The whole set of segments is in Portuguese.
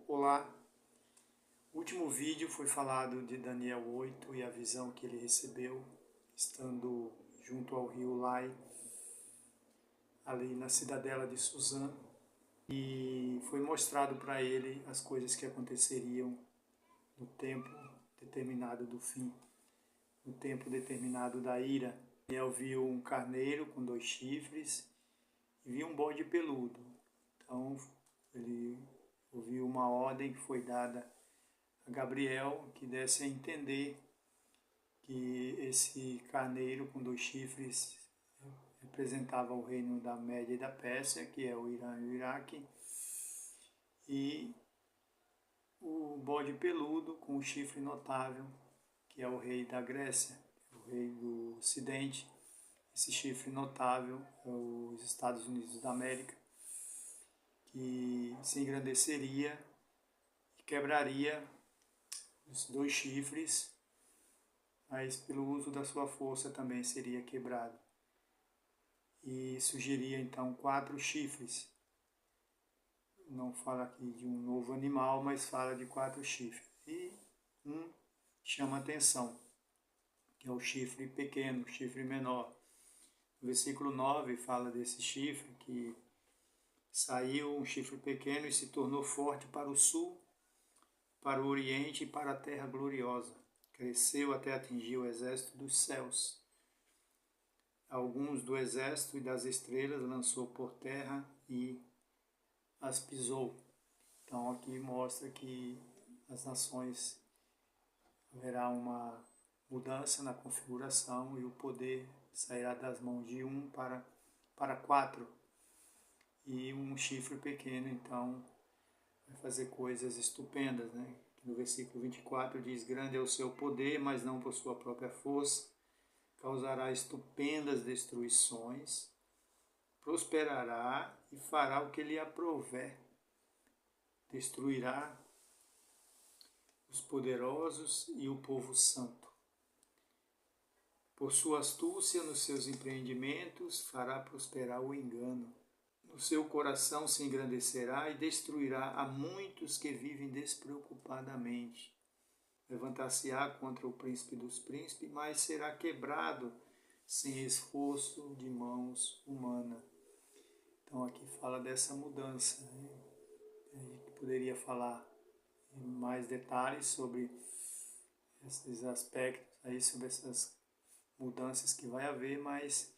Olá, o último vídeo foi falado de Daniel 8 e a visão que ele recebeu estando junto ao rio Lai, ali na cidadela de Suzã, e foi mostrado para ele as coisas que aconteceriam no tempo determinado do fim, no tempo determinado da ira. Daniel viu um carneiro com 2 chifres e viu um bode peludo. Então ele ouviu uma ordem que foi dada a Gabriel, que desse a entender que esse carneiro com 2 chifres representava o reino da Média e da Pérsia, que é o Irã e o Iraque, e o bode peludo com o chifre notável, que é o rei da Grécia, o rei do Ocidente. Esse chifre notável é os Estados Unidos da América, que se engrandeceria e quebraria os 2 chifres, mas pelo uso da sua força também seria quebrado. E surgiria então 4 chifres. Não fala aqui de um novo animal, mas fala de 4 chifres. E um chama atenção, que é o chifre pequeno, o chifre menor. No versículo 9 fala desse chifre, que saiu um chifre pequeno e se tornou forte para o sul, para o oriente e para a terra gloriosa. Cresceu até atingir o exército dos céus. Alguns do exército e das estrelas lançou por terra e as pisou. Então aqui mostra que as nações haverá uma mudança na configuração e o poder sairá das mãos de um para 4. E um chifre pequeno, então, vai fazer coisas estupendas, né? No versículo 24 diz: grande é o seu poder, mas não por sua própria força. Causará estupendas destruições, prosperará e fará o que lhe aprouver. Destruirá os poderosos e o povo santo. Por sua astúcia nos seus empreendimentos, fará prosperar o engano. No seu coração se engrandecerá e destruirá a muitos que vivem despreocupadamente. Levantar-se-á contra o príncipe dos príncipes, mas será quebrado sem esforço de mãos humanas. Então aqui fala dessa mudança, né? A gente poderia falar em mais detalhes sobre esses aspectos aí, sobre essas mudanças que vai haver, mas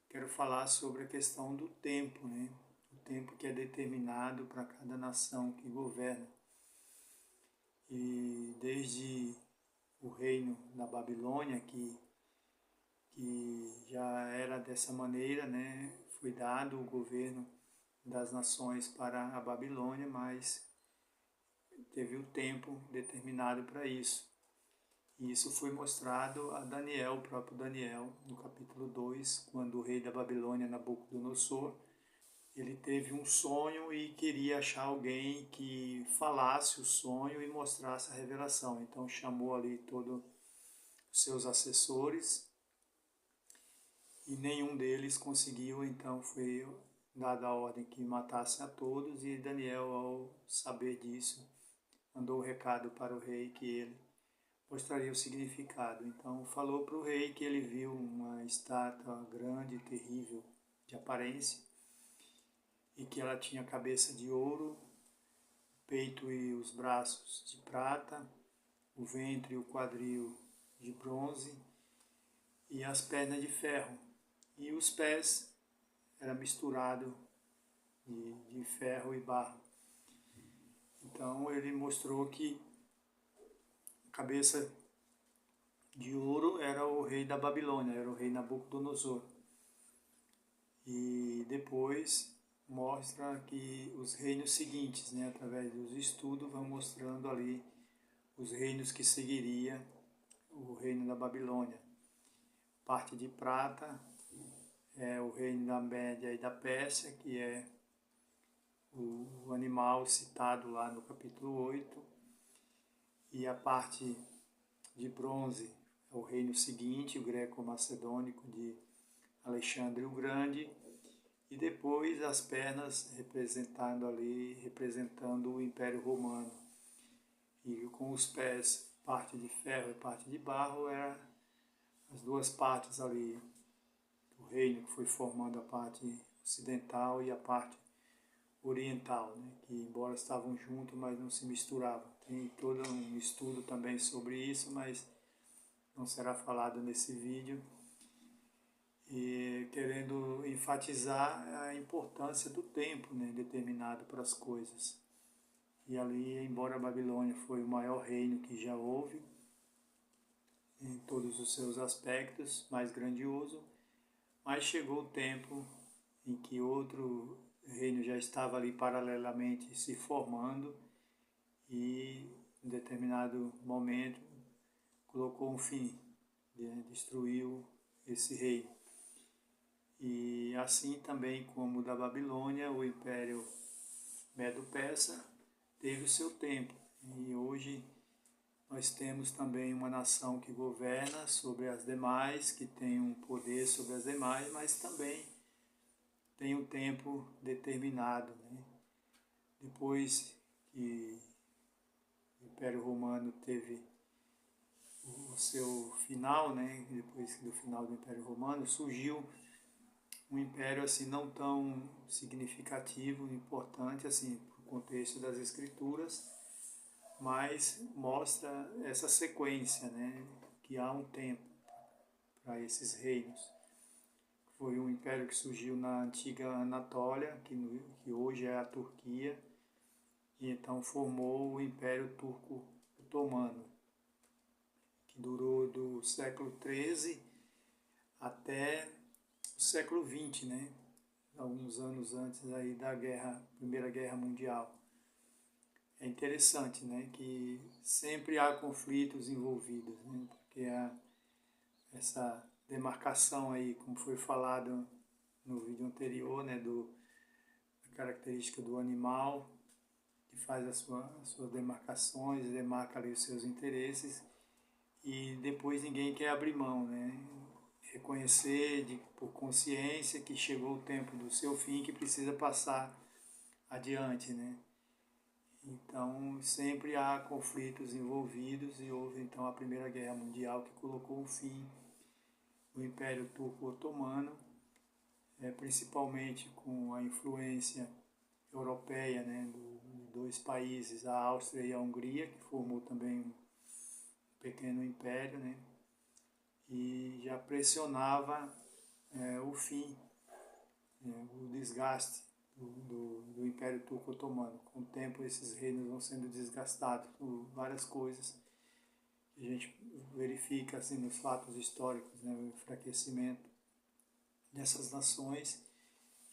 quero falar sobre a questão do tempo, né? O tempo que é determinado para cada nação que governa. E desde o reino da Babilônia, que já era dessa maneira, né? Foi dado o governo das nações para a Babilônia, mas teve o tempo determinado para isso. E isso foi mostrado a Daniel, o próprio Daniel, no capítulo 2, quando o rei da Babilônia, Nabucodonosor, ele teve um sonho e queria achar alguém que falasse o sonho e mostrasse a revelação. Então chamou ali todos os seus assessores e nenhum deles conseguiu, então foi dada a ordem que matasse a todos, e Daniel, ao saber disso, mandou o recado para o rei que ele mostraria o significado. Então falou para o rei que ele viu uma estátua grande e terrível de aparência e que ela tinha cabeça de ouro, o peito e os braços de prata, o ventre e o quadril de bronze e as pernas de ferro. E os pés era misturado de ferro e barro. Então ele mostrou que a cabeça de ouro era o rei da Babilônia, era o rei Nabucodonosor. E depois mostra que os reinos seguintes, né, através dos estudos, vão mostrando ali os reinos que seguiria o reino da Babilônia. Parte de prata é o reino da Média e da Pérsia, que é o animal citado lá no capítulo 8, e a parte de bronze é o reino seguinte, o greco-macedônico de Alexandre o Grande, e depois as pernas representando o Império Romano. E com os pés, parte de ferro e parte de barro, eram as duas partes ali do reino, que foi formando a parte ocidental e a parte oriental, né? Que embora estavam juntos, mas não se misturavam. Tem todo um estudo também sobre isso, mas não será falado nesse vídeo. E querendo enfatizar a importância do tempo, né, determinado para as coisas. E ali, embora a Babilônia foi o maior reino que já houve, em todos os seus aspectos, mais grandioso, mas chegou o tempo em que outro reino já estava ali paralelamente se formando e, em determinado momento, colocou um fim, destruiu esse reino. E assim também como o da Babilônia, o Império Medo-Persa teve o seu tempo. E hoje nós temos também uma nação que governa sobre as demais, que tem um poder sobre as demais, mas também tem um tempo determinado, né? Depois que o Império Romano teve o seu final, né? Depois do final do Império Romano, surgiu um império assim não tão significativo, importante assim para o contexto das escrituras, mas mostra essa sequência, né? Que há um tempo para esses reinos. Foi um império que surgiu na antiga Anatólia, que hoje é a Turquia, e então formou o Império Turco-Otomano, que durou do século XIII até o século XX, né? Alguns anos antes aí da Primeira Guerra Mundial. É interessante, né, que sempre há conflitos envolvidos, né, porque há essa demarcação aí, como foi falado no vídeo anterior, né, da característica do animal, que faz as suas demarcações, demarca ali os seus interesses, e depois ninguém quer abrir mão, né, reconhecer por consciência que chegou o tempo do seu fim, que precisa passar adiante, né. Então, sempre há conflitos envolvidos e houve então a Primeira Guerra Mundial que colocou um fim no Império Turco-Otomano, principalmente com a influência europeia, né, dos dois países, a Áustria e a Hungria, que formou também um pequeno império, né, e já pressionava o fim, o desgaste do Império Turco-Otomano. Com o tempo, esses reinos vão sendo desgastados por várias coisas que a gente verifica assim, nos fatos históricos, né, o enfraquecimento dessas nações.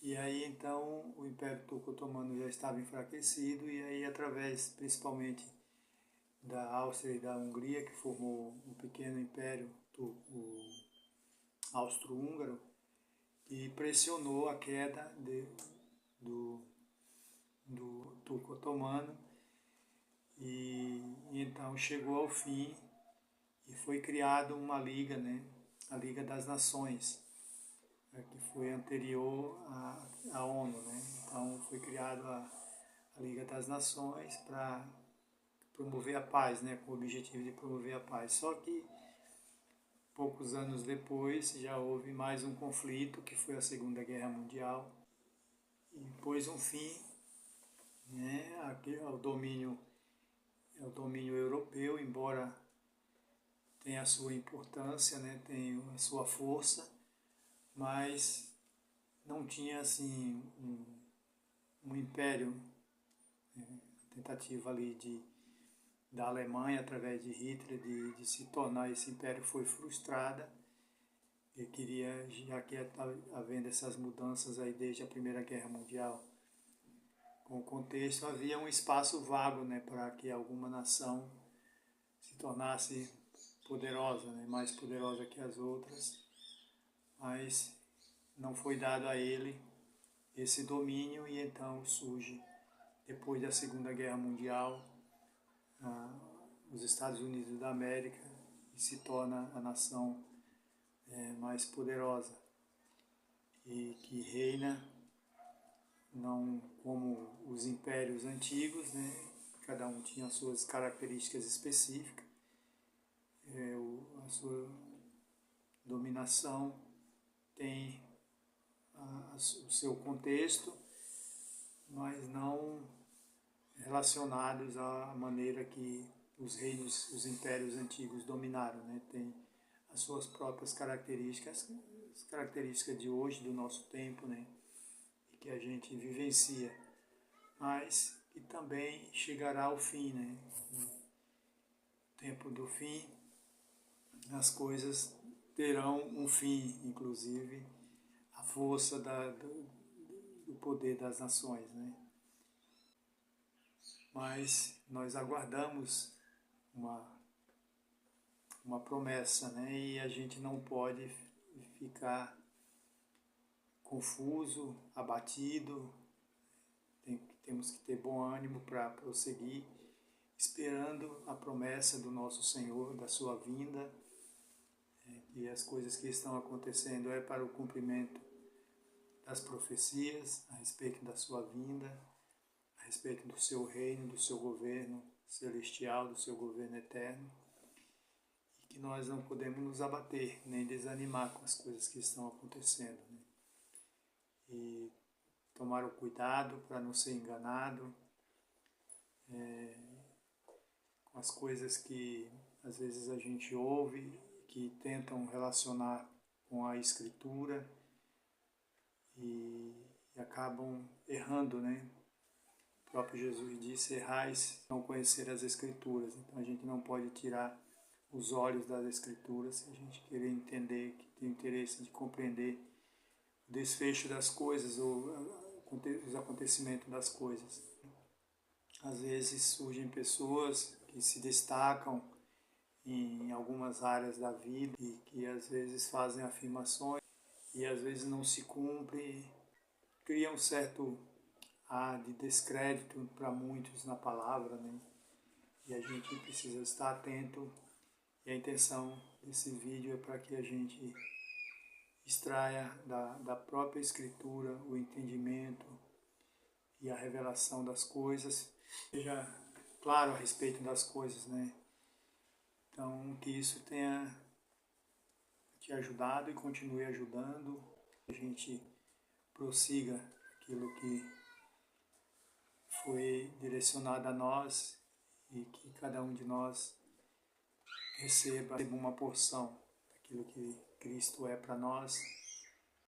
E aí, então, o Império Turco-Otomano já estava enfraquecido, e aí, através, principalmente, da Áustria e da Hungria, que formou um pequeno império austro-húngaro, e pressionou a queda do Turco-Otomano, e então chegou ao fim e foi criada uma liga, né, a Liga das Nações, que foi anterior à ONU, né? Então foi criada a Liga das Nações para promover a paz, né, com o objetivo de promover a paz. Só que poucos anos depois já houve mais um conflito, que foi a Segunda Guerra Mundial, e pôs um fim, né, ao domínio europeu, embora tenha a sua importância, né, tenha a sua força, mas não tinha assim um império, né, tentativa ali da Alemanha, através de Hitler, de se tornar esse império, foi frustrada. Ele queria, já que está havendo essas mudanças aí desde a Primeira Guerra Mundial, com o contexto, havia um espaço vago, né, para que alguma nação se tornasse poderosa, né, mais poderosa que as outras, mas não foi dado a ele esse domínio, e então surge, depois da Segunda Guerra Mundial, os Estados Unidos da América, e se torna a nação mais poderosa e que reina não como os impérios antigos, né? Cada um tinha suas características específicas, a sua dominação tem o seu contexto, mas não relacionados à maneira que os reinos, os impérios antigos dominaram, né? Tem as suas próprias características, as características de hoje, do nosso tempo, né? E que a gente vivencia, mas que também chegará ao fim, né? No tempo do fim, as coisas terão um fim, inclusive a força do poder das nações, né? Mas nós aguardamos uma promessa, né? E a gente não pode ficar confuso, abatido, temos que ter bom ânimo para prosseguir, esperando a promessa do nosso Senhor, da sua vinda, e as coisas que estão acontecendo é para o cumprimento das profecias a respeito da sua vinda, a respeito do seu reino, do seu governo celestial, do seu governo eterno, e que nós não podemos nos abater, nem desanimar com as coisas que estão acontecendo, né? E tomar o cuidado para não ser enganado com as coisas que às vezes a gente ouve, que tentam relacionar com a Escritura e acabam errando, né? O próprio Jesus disse: errais não conhecer as Escrituras. Então a gente não pode tirar os olhos das Escrituras se a gente querer entender, que tem interesse de compreender o desfecho das coisas ou os acontecimentos das coisas. Às vezes surgem pessoas que se destacam em algumas áreas da vida e que às vezes fazem afirmações e às vezes não se cumpre, cria um certo ar de descrédito para muitos na palavra, né? E a gente precisa estar atento, e a intenção desse vídeo é para que a gente extraia da própria Escritura o entendimento e a revelação das coisas, seja claro a respeito das coisas, né? Então, que isso tenha te ajudado e continue ajudando, que a gente prossiga aquilo que foi direcionado a nós e que cada um de nós receba uma porção daquilo que Cristo é para nós